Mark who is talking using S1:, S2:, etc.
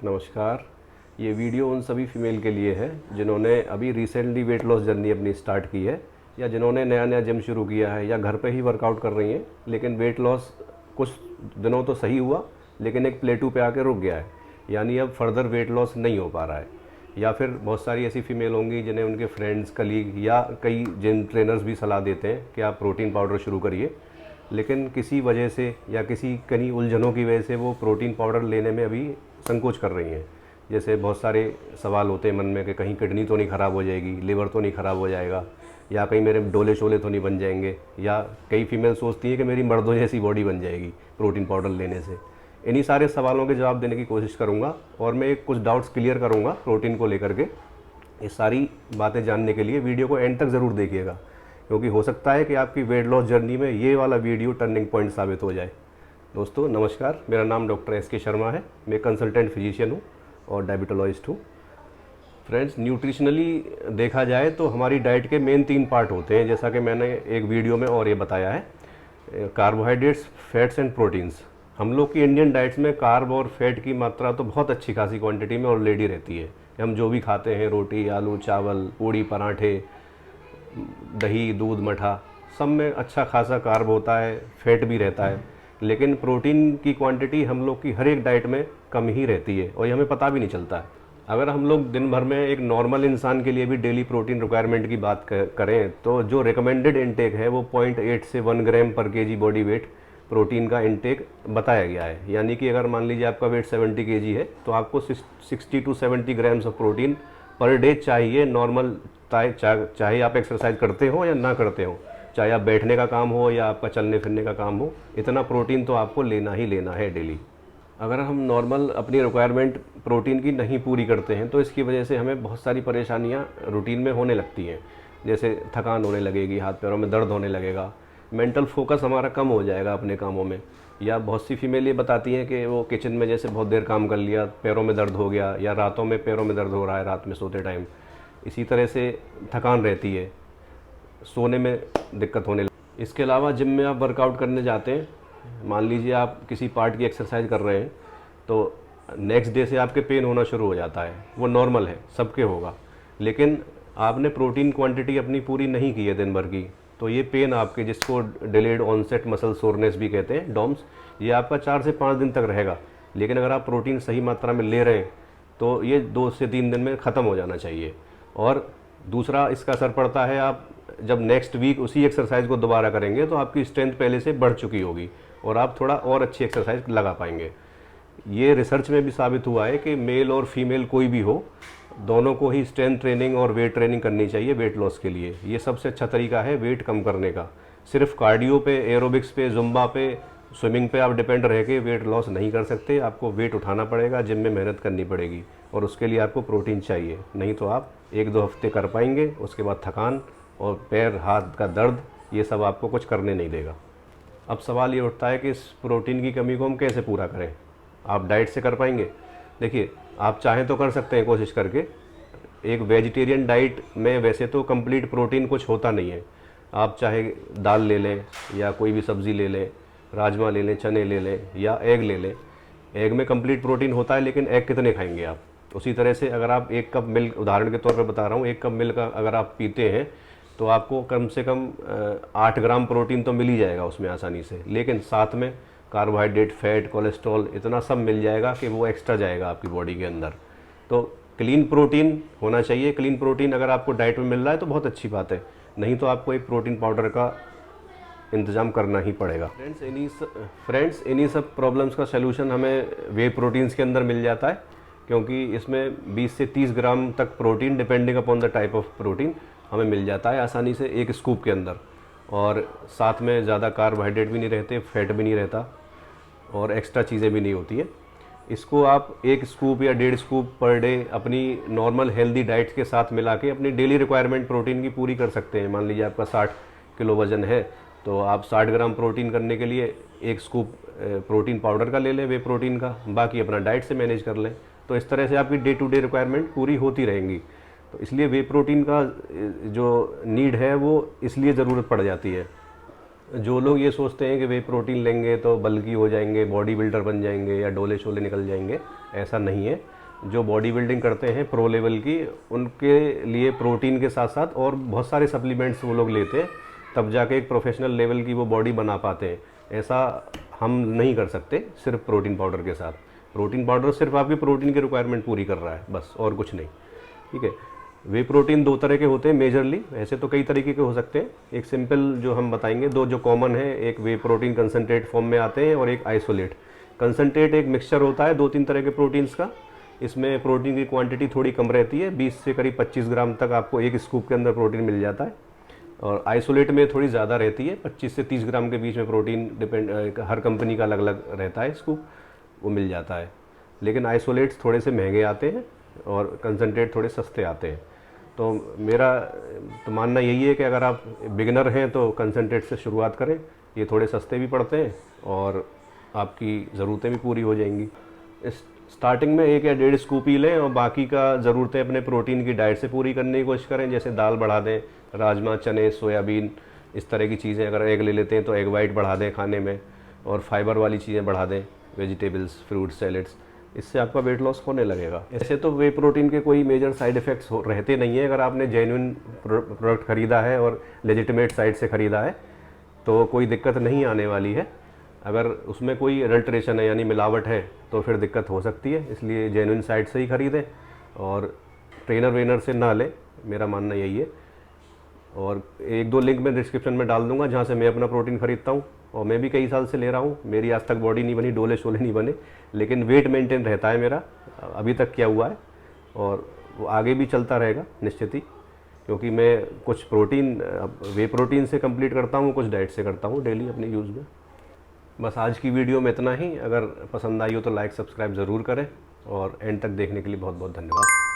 S1: नमस्कार। ये वीडियो उन सभी फीमेल के लिए है जिन्होंने अभी रिसेंटली वेट लॉस जर्नी अपनी स्टार्ट की है, या जिन्होंने नया नया जिम शुरू किया है, या घर पे ही वर्कआउट कर रही हैं, लेकिन वेट लॉस कुछ दिनों तो सही हुआ लेकिन एक प्लेटू पे आके रुक गया है, यानी अब फर्दर वेट लॉस नहीं हो पा रहा है। या फिर बहुत सारी ऐसी फीमेल होंगी जिन्हें उनके फ्रेंड्स, कलीग या कई जिम ट्रेनर्स भी सलाह देते हैं कि आप प्रोटीन पाउडर शुरू करिए, लेकिन किसी वजह से या किसी कहीं उलझनों की वजह से वो प्रोटीन पाउडर लेने में अभी संकोच कर रही हैं। जैसे बहुत सारे सवाल होते हैं मन में कि कहीं किडनी तो नहीं ख़राब हो जाएगी, लिवर तो नहीं ख़राब हो जाएगा, या कहीं मेरे डोले शोले तो नहीं बन जाएंगे, या कई फीमेल सोचती हैं कि मेरी मर्दों जैसी बॉडी बन जाएगी प्रोटीन पाउडर लेने से। इन्हीं सारे सवालों के जवाब देने की कोशिश करूँगा और मैं कुछ डाउट्स क्लियर करूँगा प्रोटीन को लेकर के। ये सारी बातें जानने के लिए वीडियो को एंड तक ज़रूर देखिएगा, क्योंकि हो सकता है कि आपकी वेट लॉस जर्नी में ये वाला वीडियो टर्निंग पॉइंट साबित हो जाए। दोस्तों नमस्कार, मेरा नाम डॉक्टर एस.के. शर्मा है। मैं कंसल्टेंट फिजिशियन हूँ और डायबिटोलॉजिस्ट हूँ। फ्रेंड्स, न्यूट्रिशनली देखा जाए तो हमारी डाइट के मेन 3 पार्ट होते हैं, जैसा कि मैंने एक वीडियो में और ये बताया है, कार्बोहाइड्रेट्स, फैट्स एंड प्रोटीन्स। हम लोग की इंडियन डाइट्स में कार्ब और फैट की मात्रा तो बहुत अच्छी खासी क्वांटिटी में ऑलरेडी रहती है। हम जो भी खाते हैं, रोटी, आलू, चावल, पूड़ी, पराठे, दही, दूध, मठा, सब में अच्छा खासा कार्ब होता है, फैट भी रहता है, लेकिन प्रोटीन की क्वांटिटी हम लोग की हर एक डाइट में कम ही रहती है और ये हमें पता भी नहीं चलता है। अगर हम लोग दिन भर में एक नॉर्मल इंसान के लिए भी डेली प्रोटीन रिक्वायरमेंट की बात करें तो जो रिकमेंडेड इनटेक है वो 0.8 से 1 ग्राम पर केजी बॉडी वेट प्रोटीन का इनटेक बताया गया है। यानी कि अगर मान लीजिए आपका वेट 70 केजी है तो आपको 60 to 70 grams of protein per day चाहिए नॉर्मल। चाहे आप एक्सरसाइज करते हो या ना करते हो, चाहे आप बैठने का काम हो या आपका चलने फिरने का काम हो, इतना प्रोटीन तो आपको लेना ही लेना है डेली। अगर हम नॉर्मल अपनी रिक्वायरमेंट प्रोटीन की नहीं पूरी करते हैं तो इसकी वजह से हमें बहुत सारी परेशानियां रूटीन में होने लगती हैं। जैसे थकान होने लगेगी, हाथ पैरों में दर्द होने लगेगा, मेंटल फोकस हमारा कम हो जाएगा अपने कामों में। या बहुत सी फीमेल ये बताती हैं कि वो किचन में जैसे बहुत देर काम कर लिया, पैरों में दर्द हो गया, या रातों में पैरों में दर्द हो रहा है रात में सोते टाइम। इसी तरह से थकान रहती है, सोने में दिक्कत होने लगी। इसके अलावा जिम में आप वर्कआउट करने जाते हैं, मान लीजिए आप किसी पार्ट की एक्सरसाइज कर रहे हैं तो नेक्स्ट डे से आपके पेन होना शुरू हो जाता है। वो नॉर्मल है, सबके होगा, लेकिन आपने प्रोटीन क्वांटिटी अपनी पूरी नहीं की है दिन भर की, तो ये पेन आपके, जिसको डिलेड ऑनसेट मसल सोरनेस भी कहते हैं, डॉम्स, ये आपका 4 से 5 दिन तक रहेगा। लेकिन अगर आप प्रोटीन सही मात्रा में ले रहे हैं तो ये 2 से 3 दिन में ख़त्म हो जाना चाहिए। और दूसरा इसका असर पड़ता है, आप जब नेक्स्ट वीक उसी एक्सरसाइज को दोबारा करेंगे तो आपकी स्ट्रेंथ पहले से बढ़ चुकी होगी और आप थोड़ा और अच्छी एक्सरसाइज लगा पाएंगे। ये रिसर्च में भी साबित हुआ है कि मेल और फीमेल कोई भी हो, दोनों को ही स्ट्रेंथ ट्रेनिंग और वेट ट्रेनिंग करनी चाहिए वेट लॉस के लिए। ये सबसे अच्छा तरीका है वेट कम करने का। सिर्फ कार्डियो पे, एरोबिक्स पे, जुम्बा पे, स्विमिंग पे आप डिपेंड रह के वेट लॉस नहीं कर सकते। आपको वेट उठाना पड़ेगा, जिम में मेहनत करनी पड़ेगी और उसके लिए आपको प्रोटीन चाहिए। नहीं तो आप 1-2 हफ्ते कर पाएंगे, उसके बाद थकान और पैर हाथ का दर्द, ये सब आपको कुछ करने नहीं देगा। अब सवाल ये उठता है कि इस प्रोटीन की कमी को हम कैसे पूरा करें। आप डाइट से कर पाएंगे? देखिए, आप चाहें तो कर सकते हैं कोशिश करके। एक वेजिटेरियन डाइट में वैसे तो कंप्लीट प्रोटीन कुछ होता नहीं है। आप चाहे दाल ले लें या कोई भी सब्ज़ी ले लें, राजमा ले लें, चने ले लें या एग ले लें। एग में कंप्लीट प्रोटीन होता है, लेकिन एग कितने खाएंगे आप? उसी तरह से अगर आप 1 कप मिल्क, उदाहरण के तौर पर बता रहा हूँ, 1 कप मिल्क अगर आप पीते हैं तो आपको कम से कम 8 ग्राम प्रोटीन तो मिल ही जाएगा उसमें आसानी से। लेकिन साथ में कार्बोहाइड्रेट, फैट, कोलेस्ट्रॉल, इतना सब मिल जाएगा कि वो एक्स्ट्रा जाएगा आपकी बॉडी के अंदर। तो क्लीन प्रोटीन होना चाहिए। क्लीन प्रोटीन अगर आपको डाइट में मिल रहा है तो बहुत अच्छी बात है, नहीं तो आपको एक प्रोटीन पाउडर का इंतज़ाम करना ही पड़ेगा। फ्रेंड्स, इन्हीं सब प्रॉब्लम्स का सलूशन हमें वे प्रोटीन्स के अंदर मिल जाता है, क्योंकि इसमें 20 से 30 ग्राम तक protein, depending upon the type of protein, हमें मिल जाता है आसानी से एक स्कूप के अंदर। और साथ में ज़्यादा कार्बोहाइड्रेट भी नहीं रहते, फैट भी नहीं रहता और एक्स्ट्रा चीज़ें भी नहीं होती हैं। इसको आप 1 स्कूप या 1.5 स्कूप पर डे अपनी नॉर्मल हेल्दी डाइट के साथ मिला के अपनी डेली रिक्वायरमेंट प्रोटीन की पूरी कर सकते हैं। मान लीजिए आपका 60 किलो वज़न है तो आप 60 ग्राम प्रोटीन करने के लिए 1 स्कूप प्रोटीन पाउडर का ले लें, वे प्रोटीन का, बाकी अपना डाइट से मैनेज कर लें। तो इस तरह से आपकी डे टू डे रिक्वायरमेंट पूरी होती रहेंगी। तो इसलिए वे प्रोटीन का जो नीड है वो इसलिए ज़रूरत पड़ जाती है। जो लोग ये सोचते हैं कि वे प्रोटीन लेंगे तो बल्की हो जाएंगे, बॉडी बिल्डर बन जाएंगे या डोले शोले निकल जाएंगे, ऐसा नहीं है। जो बॉडी बिल्डिंग करते हैं प्रो लेवल की, उनके लिए प्रोटीन के साथ साथ और बहुत सारे सप्लीमेंट्स वो लोग लेते हैं, तब जाके एक प्रोफेशनल लेवल की वो बॉडी बना पाते हैं। ऐसा हम नहीं कर सकते सिर्फ प्रोटीन पाउडर के साथ। प्रोटीन पाउडर सिर्फ आपकी प्रोटीन की रिक्वायरमेंट पूरी कर रहा है बस, और कुछ नहीं। ठीक है। वे प्रोटीन दो तरह के होते हैं मेजरली, ऐसे तो कई तरीके के हो सकते हैं। एक सिंपल जो हम बताएंगे, दो जो कॉमन है, एक वे प्रोटीन कंसनट्रेट फॉर्म में आते हैं और एक आइसोलेट। कंसनट्रेट एक मिक्सचर होता है 2-3 तरह के प्रोटीन्स का। इसमें प्रोटीन की क्वांटिटी थोड़ी कम रहती है, 20 से करीब 25 ग्राम तक आपको एक स्कूप के अंदर प्रोटीन मिल जाता है। और आइसोलेट में थोड़ी ज़्यादा रहती है, 25 से 30 ग्राम के बीच में प्रोटीन, डिपेंड, हर कंपनी का अलग अलग रहता है स्कूप, वो मिल जाता है। लेकिन आइसोलेट्स थोड़े से महंगे आते हैं और कंसनट्रेट थोड़े सस्ते आते हैं। तो मेरा तो मानना यही है कि अगर आप बिगिनर हैं तो कंसनट्रेट से शुरुआत करें, ये थोड़े सस्ते भी पड़ते हैं और आपकी ज़रूरतें भी पूरी हो जाएंगी। इस स्टार्टिंग में 1 या 1.5 स्कूप ही लें और बाकी का ज़रूरतें अपने प्रोटीन की डाइट से पूरी करने की कोशिश करें। जैसे दाल बढ़ा दें, राजमा, चने, सोयाबीन, इस तरह की चीज़ें। अगर एग ले लेते हैं तो एग वाइट बढ़ा दें खाने में, और फाइबर वाली चीज़ें बढ़ा दें, वेजिटेबल्स, फ्रूट्स, सैलेड्स। इससे आपका वेट लॉस होने लगेगा। ऐसे तो वे प्रोटीन के कोई मेजर साइड इफ़ेक्ट्स रहते नहीं है। अगर आपने जेन्युइन प्रोडक्ट ख़रीदा है और लेजिटिमेट साइट से ख़रीदा है तो कोई दिक्कत नहीं आने वाली है। अगर उसमें कोई अडल्ट्रेशन है यानी मिलावट है तो फिर दिक्कत हो सकती है। इसलिए जेन्युइन साइट से ही ख़रीदें और ट्रेनर वेनर से ना लें, मेरा मानना यही है। और 1-2 लिंक मैं डिस्क्रिप्शन में डाल दूंगा जहाँ से मैं अपना प्रोटीन ख़रीदता हूँ, और मैं भी कई साल से ले रहा हूँ। मेरी आज तक बॉडी नहीं बनी, डोले शोले नहीं बने, लेकिन वेट मेंटेन रहता है मेरा, अभी तक किया हुआ है, और वो आगे भी चलता रहेगा निश्चित ही। क्योंकि मैं कुछ प्रोटीन वे प्रोटीन से कंप्लीट करता हूँ, कुछ डाइट से करता हूँ डेली अपने यूज़ में। बस आज की वीडियो में इतना ही। अगर पसंद आई हो तो लाइक सब्सक्राइब ज़रूर करें, और एंड तक देखने के लिए बहुत बहुत धन्यवाद।